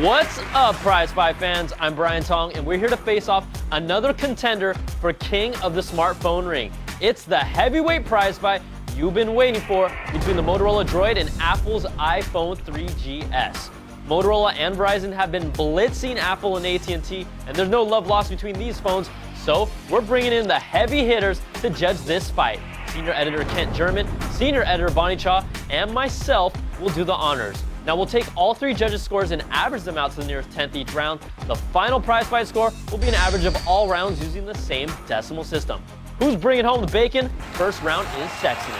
What's up, PrizeFight fans? I'm Brian Tong, and we're here to face off another contender for King of the Smartphone Ring. It's the heavyweight prize fight you've been waiting for between the Motorola Droid and Apple's iPhone 3GS. Motorola and Verizon have been blitzing Apple and AT&T, and there's no love lost between these phones, so we're bringing in the heavy hitters to judge this fight. Senior editor Kent German, senior editor Bonnie Cha, and myself will do the honors. Now we'll take all three judges' scores and average them out to the nearest 10th each round. The final prize fight score will be an average of all rounds using the same decimal system. Who's bringing home the bacon? First round is sexiness.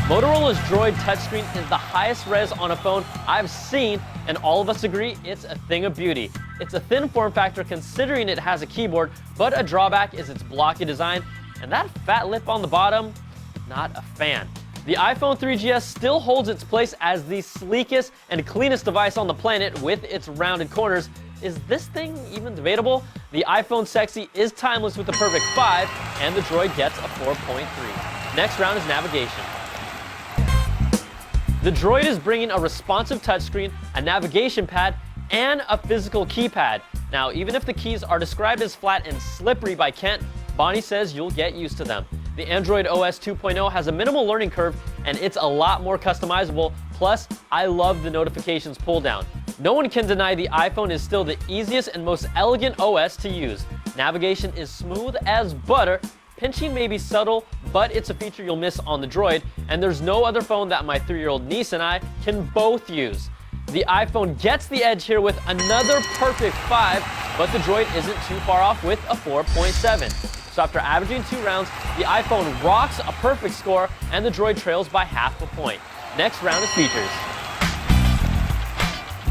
Motorola's Droid touchscreen is the highest res on a phone I've seen, and all of us agree it's a thing of beauty. It's a thin form factor considering it has a keyboard, but a drawback is its blocky design, and that fat lip on the bottom, not a fan. The iPhone 3GS still holds its place as the sleekest and cleanest device on the planet with its rounded corners. Is this thing even debatable? The iPhone Sexy is timeless with the perfect 5, and the Droid gets a 4.3. Next round is navigation. The Droid is bringing a responsive touchscreen, a navigation pad, and a physical keypad. Now, even if the keys are described as flat and slippery by Kent, Bonnie says you'll get used to them. The Android OS 2.0 has a minimal learning curve, and it's a lot more customizable. Plus, I love the notifications pull down. No one can deny the iPhone is still the easiest and most elegant OS to use. Navigation is smooth as butter. Pinching may be subtle, but it's a feature you'll miss on the Droid, and there's no other phone that my 3-year-old niece and I can both use. The iPhone gets the edge here with another perfect 5, but the Droid isn't too far off with a 4.7. So after averaging 2 rounds, the iPhone rocks a perfect score, and the Droid trails by half a point. Next round is features.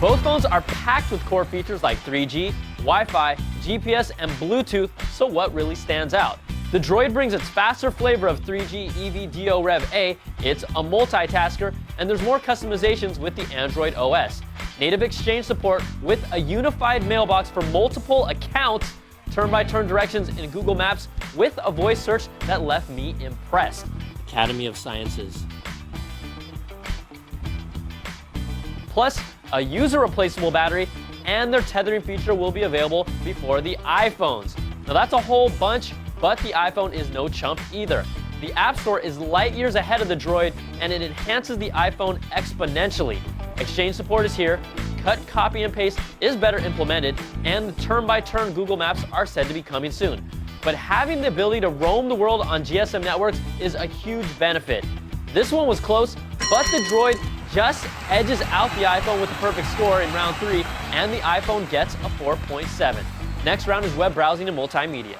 Both phones are packed with core features like 3G, Wi-Fi, GPS, and Bluetooth, so what really stands out? The Droid brings its faster flavor of 3G EVDO Rev A, it's a multitasker, and there's more customizations with the Android OS. Native Exchange support with a unified mailbox for multiple accounts, turn-by-turn directions in Google Maps with a voice search that left me impressed. Academy of Sciences. Plus, a user-replaceable battery, and their tethering feature will be available before the iPhones. Now that's a whole bunch, but the iPhone is no chump either. The App Store is light years ahead of the Droid, and it enhances the iPhone exponentially. Exchange support is here, cut, copy, and paste is better implemented, and the turn-by-turn Google Maps are said to be coming soon. But having the ability to roam the world on GSM networks is a huge benefit. This one was close, but the Droid just edges out the iPhone with a perfect score in round 3, and the iPhone gets a 4.7. Next round is web browsing and multimedia.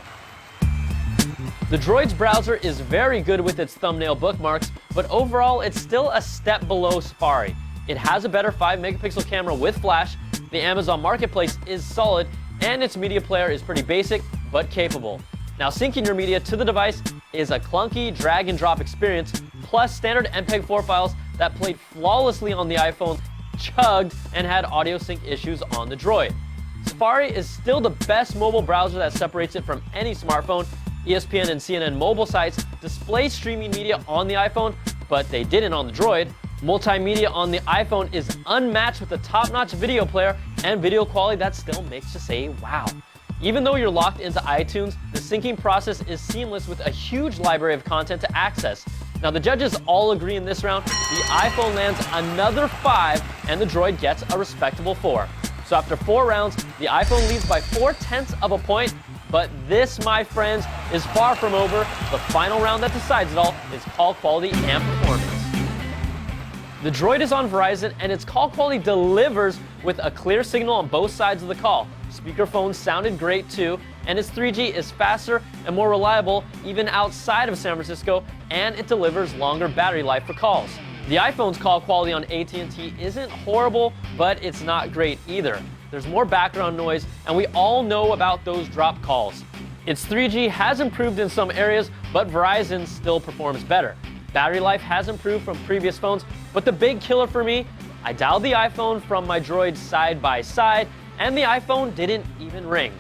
The Droid's browser is very good with its thumbnail bookmarks, but overall it's still a step below Safari. It has a better 5-megapixel camera with flash, the Amazon Marketplace is solid, and its media player is pretty basic, but capable. Now syncing your media to the device is a clunky drag and drop experience, plus standard MPEG-4 files that played flawlessly on the iPhone chugged and had audio sync issues on the Droid. Safari is still the best mobile browser that separates it from any smartphone. ESPN and CNN mobile sites display streaming media on the iPhone, but they didn't on the Droid. Multimedia on the iPhone is unmatched with a top-notch video player and video quality that still makes you say, wow. Even though you're locked into iTunes, the syncing process is seamless with a huge library of content to access. Now the judges all agree in this round, the iPhone lands another 5 and the Droid gets a respectable 4. So after 4 rounds, the iPhone leads by 0.4 of a point, but this, my friends, is far from over. The final round that decides it all is call quality and performance. The Droid is on Verizon, and its call quality delivers with a clear signal on both sides of the call. Speakerphone sounded great too, and its 3G is faster and more reliable even outside of San Francisco, and it delivers longer battery life for calls. The iPhone's call quality on AT&T isn't horrible, but it's not great either. There's more background noise, and we all know about those dropped calls. Its 3G has improved in some areas, but Verizon still performs better. Battery life has improved from previous phones, but the big killer for me, I dialed the iPhone from my Droid side by side, and the iPhone didn't even ring.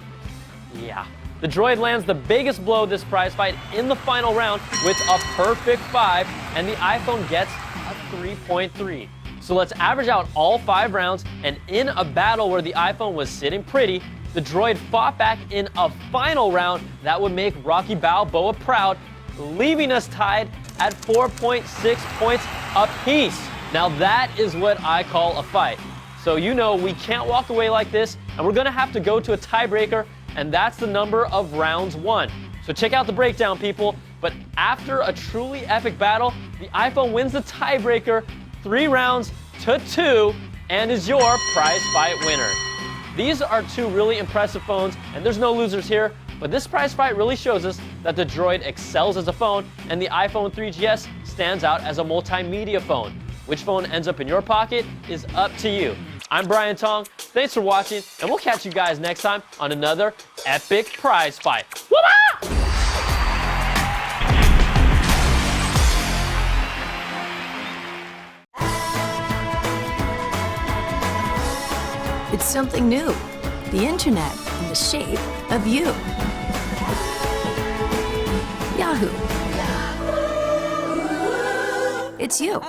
Yeah. The Droid lands the biggest blow this prize fight in the final round with a perfect 5, and the iPhone gets a 3.3. So let's average out all 5 rounds, and in a battle where the iPhone was sitting pretty, the Droid fought back in a final round that would make Rocky Balboa proud, leaving us tied at 4.6 points apiece. Now that is what I call a fight. So you know we can't walk away like this, and we're gonna have to go to a tiebreaker, and that's the number of rounds won. So check out the breakdown, people. But after a truly epic battle, the iPhone wins the tiebreaker 3 rounds to 2 and is your prize fight winner. These are 2 really impressive phones, and there's no losers here, but this prize fight really shows us that the Droid excels as a phone, and the iPhone 3GS stands out as a multimedia phone. Which phone ends up in your pocket is up to you. I'm Brian Tong, thanks for watching, and we'll catch you guys next time on another epic prize fight. Woo-ah! It's something new. The internet in the shape of you. Yahoo. It's you.